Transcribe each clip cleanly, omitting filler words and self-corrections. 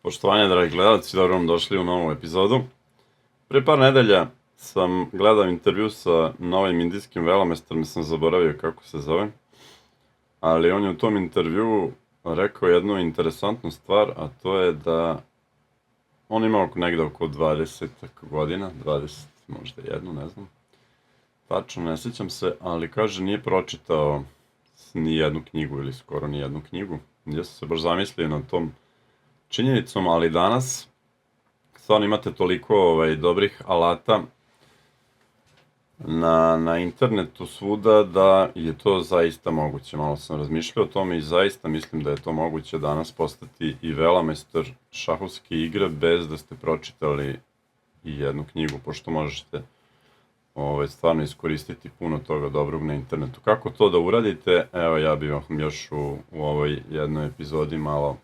Poštovanje, dragi gledalci, dobro vam došli u novu epizodu. Pre par nedelja sam gledao intervju sa novim indijskim velomestorom, sam zaboravio kako se zove, ali on je u tom intervju rekao jednu interesantnu stvar, a to je da on ima negde oko 20 godina, 20, možda jednu, ne znam, tačno ne sjećam se, ali kaže nije pročitao ni jednu knjigu ili skoro ni jednu knjigu. Ja sam se baš zamislio nad tom činjenicom, ali danas stvarno imate toliko dobrih alata na internetu svuda da je to zaista moguće. Malo sam razmišljao o tome i zaista mislim da je to moguće danas postati i velemajstor šahovske igre bez da ste pročitali i jednu knjigu, pošto možete stvarno iskoristiti puno toga dobrog na internetu. Kako to da uradite? Evo, ja bih vam još u ovoj jednoj epizodi malo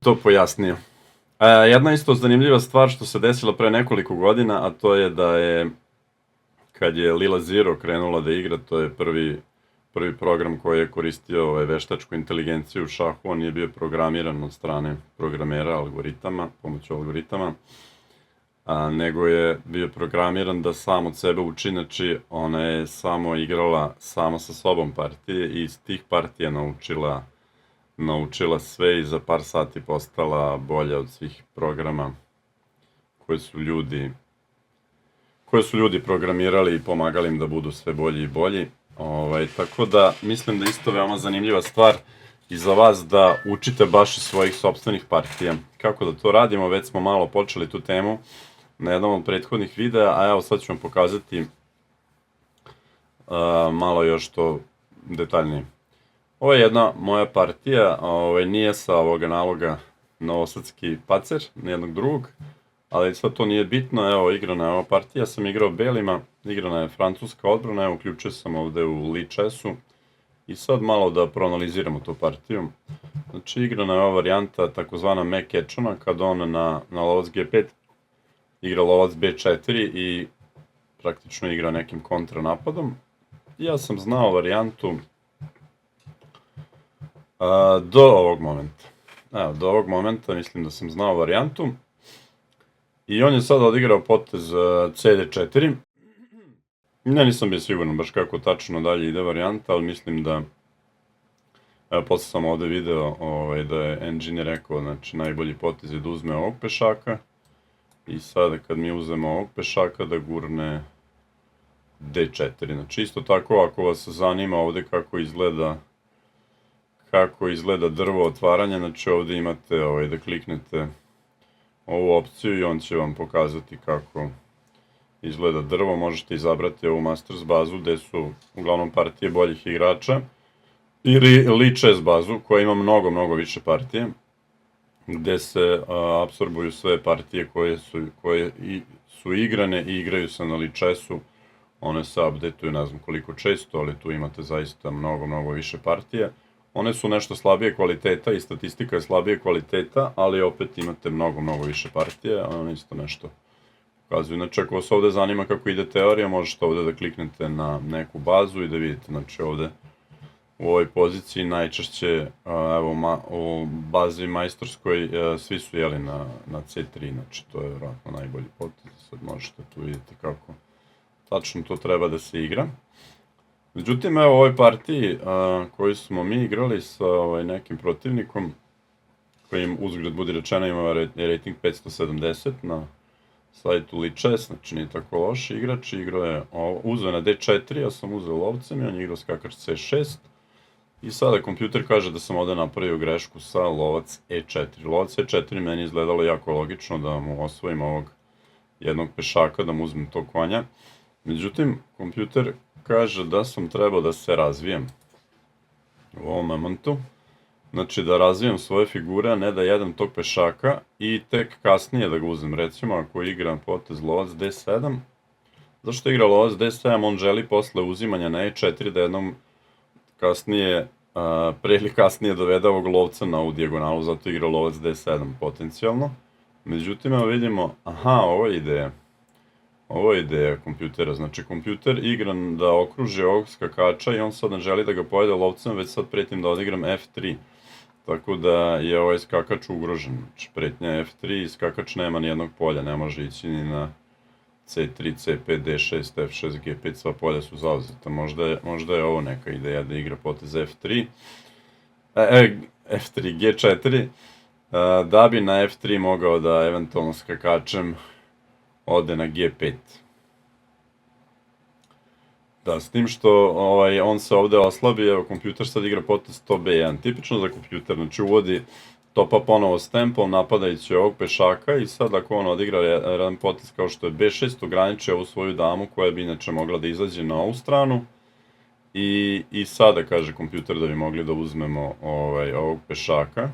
to pojasnio. Jedna isto zanimljiva stvar što se desila pre nekoliko godina, a to je da je, kad je Lila Zero krenula da igra, to je prvi program koji je koristio veštačku inteligenciju u šahu, on je bio programiran od strane programera algoritama, pomoću algoritama, nego je bio programiran da sam od sebe uči, znači ona je samo igrala sama sa sobom partije i iz tih partija naučila sve i za par sati postala bolja od svih programa koje su ljudi programirali i pomagali im da budu sve bolji i bolji. Tako da mislim da isto veoma zanimljiva stvar i za vas da učite baš iz svojih sopstvenih partija. Kako da to radimo, već smo malo počeli tu temu na jednom od prethodnih videa, a evo sad ću vam pokazati malo još to detaljnije. Ovo je jedna moja partija, nije sa ovoga naloga Novosadski pacer, nijednog drugog, ali sad to nije bitno, evo igrana je ova partija, sam igrao belima, igrana je francuska odbrana, evo uključio sam ovde u Lee Chessu i sad malo da proanaliziramo tu partiju. Znači igrana je ova varijanta takozvana Mek Ečona, kad on na lovac G5 igra lovac B4 i praktično igra nekim kontranapadom. Ja sam znao varijantu do ovog momenta. Evo, do ovog momenta mislim da sam znao varijantu. I on je sad odigrao potez CD4. Nisam bio siguran baš kako tačno dalje ide varijanta, ali mislim da... Evo, posle sam ovde video da je engineer rekao, znači najbolji potez je da uzme ovog pešaka. I sada kad mi uzemo ovog pešaka da gurne D4. Znači isto tako ako vas zanima ovde kako izgleda drvo otvaranja, znači ovde imate da kliknete ovu opciju i on će vam pokazati kako izgleda drvo. Možete izabrati ovu Masters bazu gde su uglavnom partije boljih igrača ili Lee Chess bazu koja ima mnogo više partije gde se apsorbuju sve partije koje su igrane i igraju se na Lee Chessu. One se updateuju ne znam koliko često, ali tu imate zaista mnogo više partija. One su nešto slabije kvaliteta i statistika je slabije kvaliteta, ali opet imate mnogo više partije, a one isto nešto pokazuju. Znači, ako vas ovde zanima kako ide teorija, možete ovde da kliknete na neku bazu i da vidite, znači ovde u ovoj poziciji najčešće, evo u bazi majstorskoj, svi su jeli na C3, znači to je vjerojatno najbolji potez, sad možete tu vidjeti kako tačno to treba da se igra. Međutim, evo u ovoj partiji koju smo mi igrali sa nekim protivnikom, kojim uzgled budi rečeno ima rating 570 na sajtu Lee Chess, znači nije tako loš igrač, igrao je uzeo na D4, ja sam uzeo lovcem i on je igrao skakač C6 i sada kompjuter kaže da sam ovde napravio grešku sa lovac E4. Lovac E4 meni izgledalo jako logično da mu osvojim ovog jednog pešaka, da mu uzmem tog konja. Međutim, kompjuter kaže da sam trebao da se razvijem u ovom momentu. Znači da razvijem svoje figure, a ne da jedem tog pešaka i tek kasnije da ga uzem. Recimo ako igram potez lovac D7, zašto igra lovac D7? On želi posle uzimanja na E4 da jednom kasnije, pre ili kasnije dovede ovog lovca na ovu dijagonalu, zato igra lovac D7 potencijalno. Međutim, evo vidimo, aha, ovo je ideja. Ovo je ideja kompjutera, znači kompjuter igra da okruži ovog skakača i on sad ne želi da ga pojede lovcem, već sad pretim da odigram F3. Tako da je ovaj skakač ugrožen. Znači pretnja F3 i skakač nema nijednog polja, ne može ići ni na C3, C5, D6, F6, G5, sva polja su zauzeta. Možda je ovo neka ideja da igra potez F3, F3, G4, da bi na F3 mogao da eventualno skakačem ode na G5. Da, s tim što on se ovde oslabi, evo kompjuter sad igra potez to B1, tipično za kompjuter, znači uvodi topa ponovo s tempom, napadajući ovog pešaka i sad ako on odigra jedan potez kao što je B6, ograniči ovu svoju damu koja bi inače mogla da izađe na ovu stranu i sada kaže kompjuter da bi mogli da uzmemo ovog pešaka.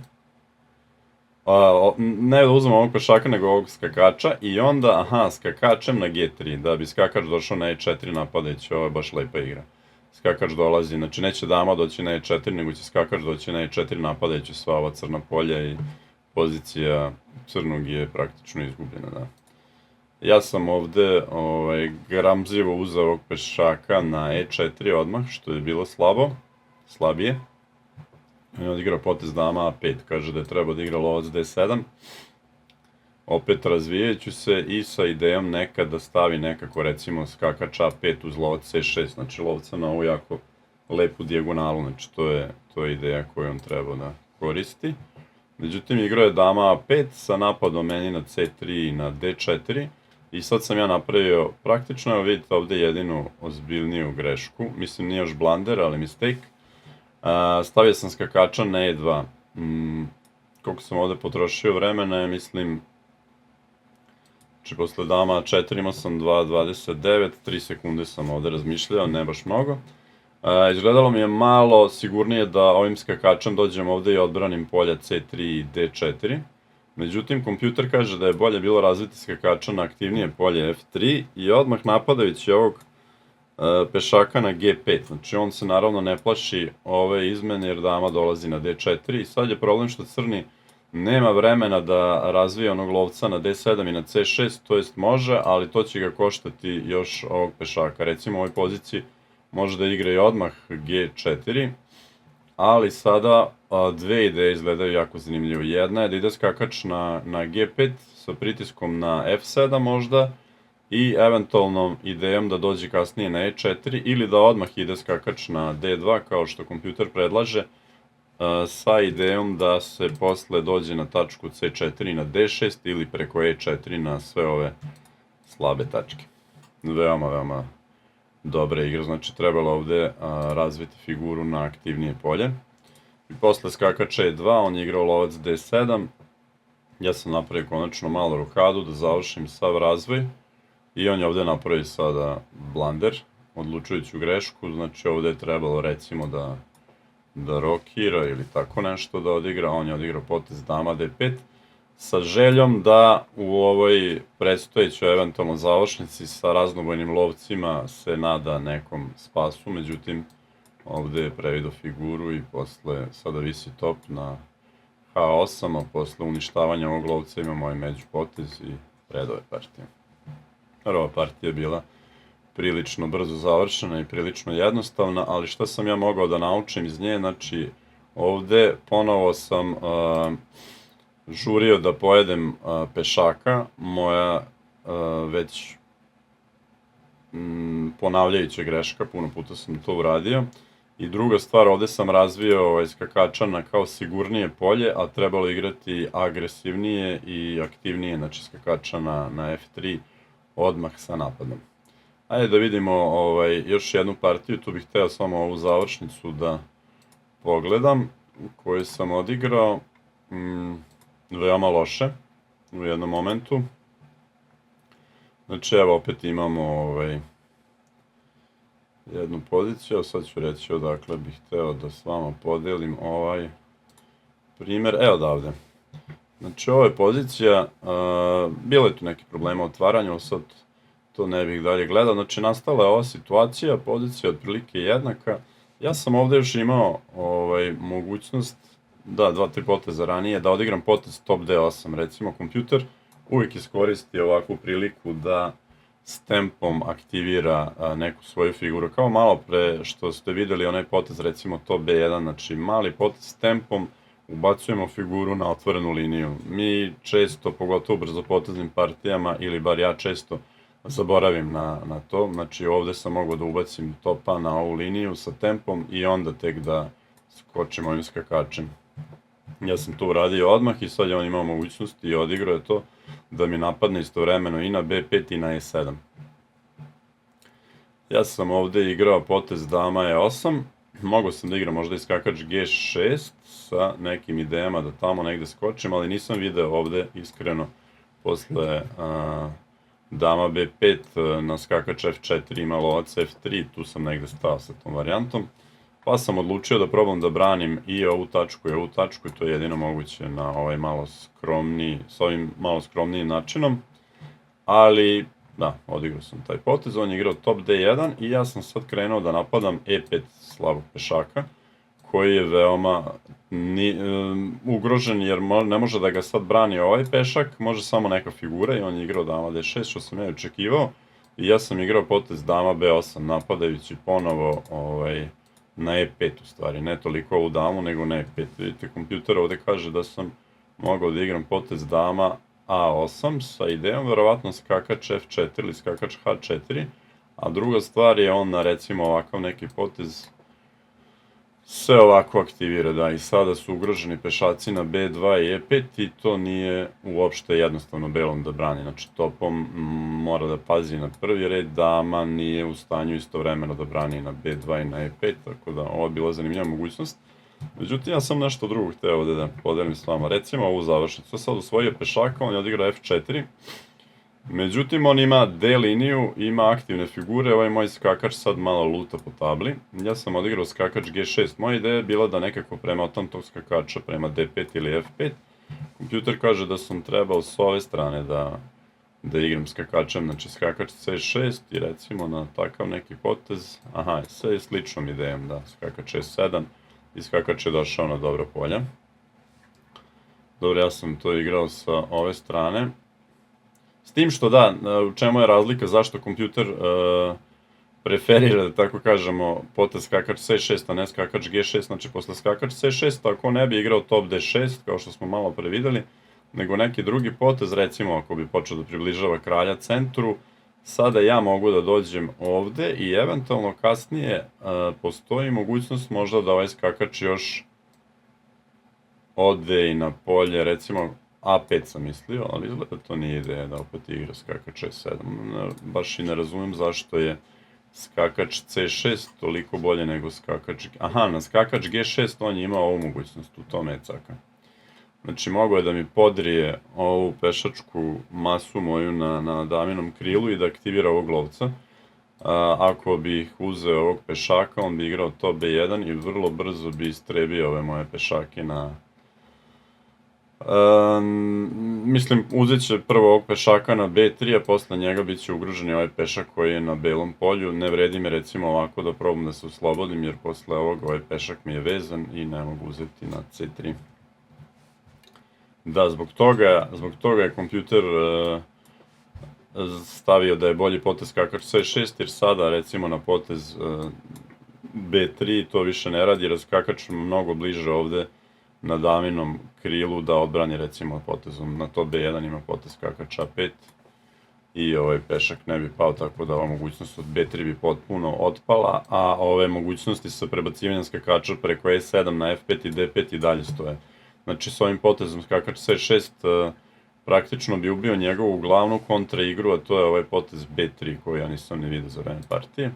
Ne da uzmemo ovog pešaka, nego ovog skakača i onda, skakačem na G3, da bi skakač došao na E4 napadajući, ovo je baš lepa igra. Skakač dolazi, znači neće dama doći na E4, nego će skakač doći na E4 napadajući sva ova crna polja i pozicija crnog je praktično izgubljena, da. Ja sam ovde gramzivo uzeo ovog pešaka na E4 odmah, što je bilo slabije. I odigrao potez dama A5, kaže da je trebao da igra lovac D7. Opet razvijajući se i sa idejom nekad da stavi nekako recimo skakač A5 uz lovac C6, znači lovca na ovu jako lepu dijagonalu, znači to je ideja koju on treba da koristi. Međutim, igrao je dama A5 sa napadom meni na C3 i na D4 i sad sam ja napravio praktično, evo vidite ovde jedinu ozbiljniju grešku, mislim nije još blunder, ali mistake. Stavio sam skakača na E2. Koliko sam ovde potrošio vremena je, mislim, znači posle dama A4 imao sam 2.29, 3 sekunde sam ovde razmišljao, ne baš mnogo. Izgledalo mi je malo sigurnije da ovim skakačem dođem ovde i odbranim polja C3 i D4. Međutim, kompjuter kaže da je bolje bilo razviti skakača na aktivnije polje F3 i odmah napadajući ovog pešaka na G5, znači on se naravno ne plaši ove izmene jer dama dolazi na D4 i sad je problem što crni nema vremena da razvije onog lovca na D7 i na C6, to jest može, ali to će ga koštati još ovog pešaka. Recimo u ovoj poziciji može da igra i odmah G4, ali sada dve ideje izgledaju jako zanimljivo. Jedna je da ide skakač na G5 sa pritiskom na F7 možda, i eventualnom idejom da dođe kasnije na E4 ili da odmah ide skakač na D2 kao što kompjuter predlaže sa idejom da se posle dođe na tačku C4 na D6 ili preko E4 na sve ove slabe tačke. Veoma dobra igra, znači trebalo ovde razviti figuru na aktivnije polje. I posle skakača E2 on je igrao lovac D7, ja sam napravio konačno malu rokadu da završim sav razvoj. I on je ovde napravio sada blunder, odlučujuću grešku, znači ovde je trebalo recimo da rokira ili tako nešto da odigra, on je odigrao potez dama D5, sa željom da u ovoj predstojećoj eventualno završnici sa raznobojnim lovcima se nada nekom spasu, međutim ovde je previdio figuru i posle sada visi top na H8, a posle uništavanja ovog lovca imamo ovaj među potez i predove partije. Ova partija je bila prilično brzo završena i prilično jednostavna, ali šta sam ja mogao da naučim iz nje, znači ovde ponovo sam žurio da pojedem pešaka, moja već ponavljajuća greška, puno puta sam to uradio. I druga stvar, ovde sam razvio skakača na kao sigurnije polje, a trebalo igrati agresivnije i aktivnije, znači skakača na F3 odmah sa napadom. Ajde da vidimo još jednu partiju, tu bih hteo samo ovu završnicu da pogledam, koju sam odigrao veoma loše u jednom momentu. Znači evo opet imamo jednu poziciju, sad ću reći odakle bih hteo da s vama podelim ovaj primer, evo odavde. Znači ovo je pozicija, bilo je tu neki problema u otvaranju, sad to ne bih dalje gledao, znači nastala je ova situacija, pozicija je otprilike jednaka. Ja sam ovde još imao mogućnost, da, 2-3 poteza ranije, da odigram potez top D8, recimo kompjuter uvijek iskoristi ovakvu priliku da s tempom aktivira neku svoju figuru, kao malo pre što ste videli onaj potez recimo top B1, znači mali potez s tempom, ubacujemo figuru na otvorenu liniju. Mi često, pogotovo u brzopoteznim partijama, ili bar ja često, zaboravim na to. Znači ovde sam mogao da ubacim topa na ovu liniju sa tempom i onda tek da skočim ovim skakačem. Ja sam to uradio odmah i sad je on imao mogućnost i odigrao je to da mi napadne istovremeno i na B5 i na E7. Ja sam ovde igrao potez dama E8, mogao sam da igram možda i skakač G6 sa nekim idejama da tamo negde skočim, ali nisam video ovde iskreno posle dama B5 na skakač F4 ima lovac F3, tu sam negde stao sa tom varijantom. Pa sam odlučio da probam da branim i ovu tačku i to je jedino moguće na ovaj malo skromniji, s ovim malo skromnijim načinom. Ali, da, odigrao sam taj potez, on je igrao top D1 i ja sam sad krenuo da napadam E5 slabog pešaka, koji je veoma ugrožen jer ne može da ga sad brani ovaj pešak, može samo neka figura i on je igrao dama D6, što sam ja očekivao. I ja sam igrao potez dama B8, napadajući ponovo na E5 u stvari, ne toliko ovu damu, nego na E5. Vidite, kompjuter ovde kaže da sam mogao da igram potez dama A8 sa idejom, verovatno skakač F4 ili skakač H4, a druga stvar je on na recimo ovakav neki potez se ovako aktivira, da, i sada su ugroženi pešaci na B2 i E5 i to nije uopšte jednostavno belom da brani, znači topom mora da pazi na prvi red, dama nije u stanju istovremeno da brani na B2 i na E5, tako da ovo je bila zanimljiva mogućnost. Međutim, ja sam nešto drugo hteo ovde da podelim s vama, recimo ovu završnicu, sad osvojio pešaka, on je odigrao F4, međutim on ima D liniju, ima aktivne figure, ovaj moj skakač sad malo luta po tabli, ja sam odigrao skakač G6, moja ideja je bila da nekako premotam tog skakača prema D5 ili F5, kompjuter kaže da sam trebao s ove strane da igram skakačem, znači skakač C6 i recimo na takav neki potez, aha, sve je sličnom idejom, da, skakač E7 i skakač je došao na dobro polje. Dobro, ja sam to igrao sa ove strane. S tim što da, u čemu je razlika, zašto kompjuter preferira, da tako kažemo, potez skakač C6, a ne skakač G6, znači posle skakač C6, ako ne bi igrao top D6, kao što smo malo pre videli, nego neki drugi potez, recimo ako bi počeo da približava kralja centru, sada ja mogu da dođem ovde i eventualno kasnije postoji mogućnost možda da ovaj skakač još ode i na polje, recimo A5 sam mislio, ali izgleda to nije ideja da opet igra skakač E7. Baš i ne razumem zašto je skakač C6 toliko bolje nego skakač... Aha, na skakač G6 on je imao ovu mogućnost, u tome je caka. Znači, mogao je da mi podrije ovu pešačku masu moju na daminom krilu i da aktivira ovog lovca. Ako bih uzeo ovog pešaka, on bi igrao top B1 i vrlo brzo bi istrebio ove moje pešake na... Mislim, uzet će prvo ovog pešaka na B3, a posle njega bit će ugrožen ovaj pešak koji je na belom polju. Ne vredi me recimo ovako da probam da se oslobodim, jer posle ovoga ovaj pešak mi je vezan i ne mogu uzeti na C3. Da, zbog toga je kompjuter stavio da je bolji potez skakač C6, jer sada recimo na potez B3 to više ne radi, jer skakač mnogo bliže ovde na daminom krilu da odbrani recimo potezom. Na to B1 ima potez skakač A5 i ovaj pešak ne bi pao, tako da ova mogućnost od B3 bi potpuno otpala, a ove mogućnosti sa prebacivanjem skakača preko E7 na F5 i D5 i dalje stoje. Znači s ovim potezom skakač C6 praktično bi ubio njegovu glavnu kontra igru, a to je ovaj potez B3 koji ja nisam ni vidio za vreme partije.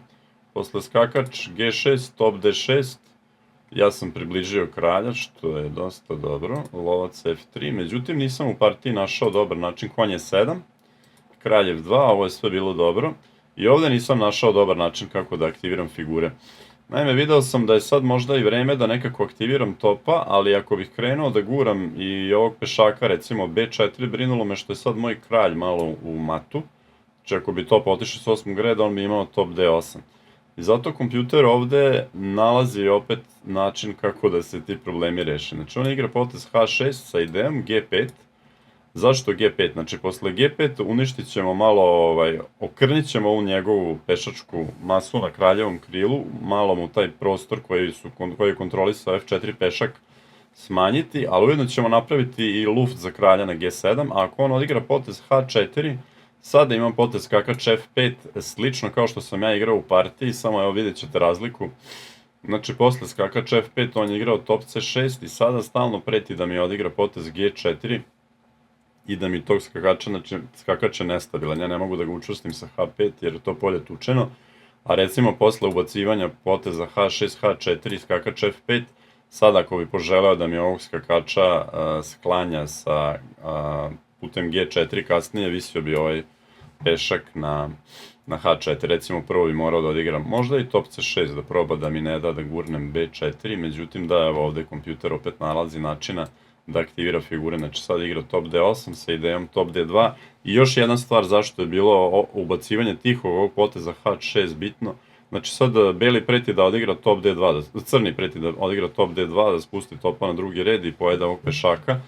Posle skakač G6, top D6, ja sam približio kralja, što je dosta dobro, lovac F3, međutim nisam u partiji našao dobar način, konj je 7, kralj F2, ovo je sve bilo dobro, i ovde nisam našao dobar način kako da aktiviram figure. Naime, video sam da je sad možda i vreme da nekako aktiviram topa, ali ako bih krenuo da guram i ovog pešaka, recimo B4, brinulo me što je sad moj kralj malo u matu, znači ako bi top otišao s 8. reda, on bi imao top D8. I zato kompjuter ovde nalazi opet način kako da se ti problemi reše. Znači on igra potez H6 sa idejom G5. Zašto G5? Znači posle G5 uništit ćemo malo, okrnit ćemo ovu njegovu pešačku masu na kraljevom krilu, malo mu taj prostor koji je kontrolisao F4 pešak smanjiti, ali ujedno ćemo napraviti i luft za kralja na G7, a ako on odigra potez H4, sada imam potez skakač F5, slično kao što sam ja igrao u partiji, samo evo vidjet ćete razliku. Znači, posle skakač F5 on je igrao top C6 i sada stalno preti da mi odigra potez G4 i da mi tog skakača, znači skakač je nestabilan, ja ne mogu da ga učvrstim sa H5 jer je to polje tučeno, a recimo posle ubacivanja poteza H6, H4 i skakač F5, sada ako bi poželeo da mi ovog skakača sklanja sa putem G4 kasnije, visio bi ovaj pešak na H4, recimo prvo bi morao da odigram možda i top C6 da proba da mi ne da da gurnem B4, međutim da evo ovde kompjuter opet nalazi načina da aktivira figure, znači sad igra top D8 sa idejom top D2 i još jedna stvar zašto je bilo ubacivanje tihog ovog poteza H6 bitno, znači sad beli preti da odigra top D2, crni preti da odigra top D2, da spusti topa na drugi red i pojede ovog pešaka,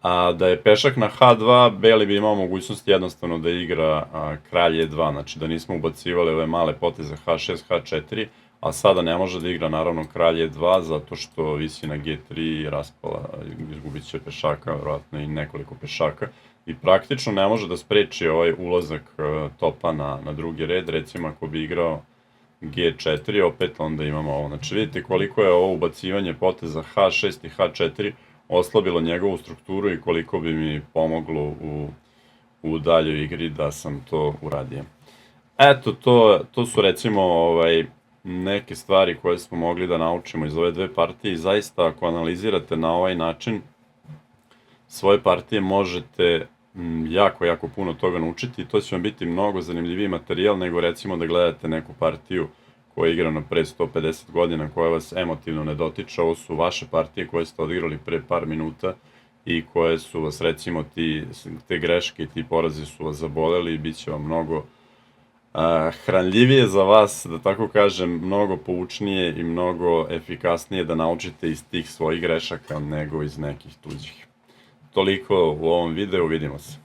a da je pešak na H2, beli bi imao mogućnost jednostavno da igra kralj E2, znači da nismo ubacivali ove male poteze H6, H4, a sada ne može da igra naravno kralj E2 zato što visi na G3 i raspala, izgubit će pešaka, vjerojatno i nekoliko pešaka i praktično ne može da spreči ovaj ulazak topa na drugi red, recimo ako bi igrao G4, opet onda imamo ovo, znači vidite koliko je ovo ubacivanje poteza H6 i H4 oslabilo njegovu strukturu i koliko bi mi pomoglo u daljoj igri da sam to uradio. Eto, to su recimo neke stvari koje smo mogli da naučimo iz ove dve partije i zaista ako analizirate na ovaj način svoje partije možete jako puno toga naučiti i to će vam biti mnogo zanimljiviji materijal nego recimo da gledate neku partiju koja je igrana pre 150 godina, koja vas emotivno ne dotiče. Ovo su vaše partije koje ste odigrali pre par minuta i koje su vas recimo te greške i ti porazi su vas zaboleli i bit će vam mnogo hranljivije za vas, da tako kažem, mnogo poučnije i mnogo efikasnije da naučite iz tih svojih grešaka nego iz nekih tuđih. Toliko u ovom videu, vidimo se.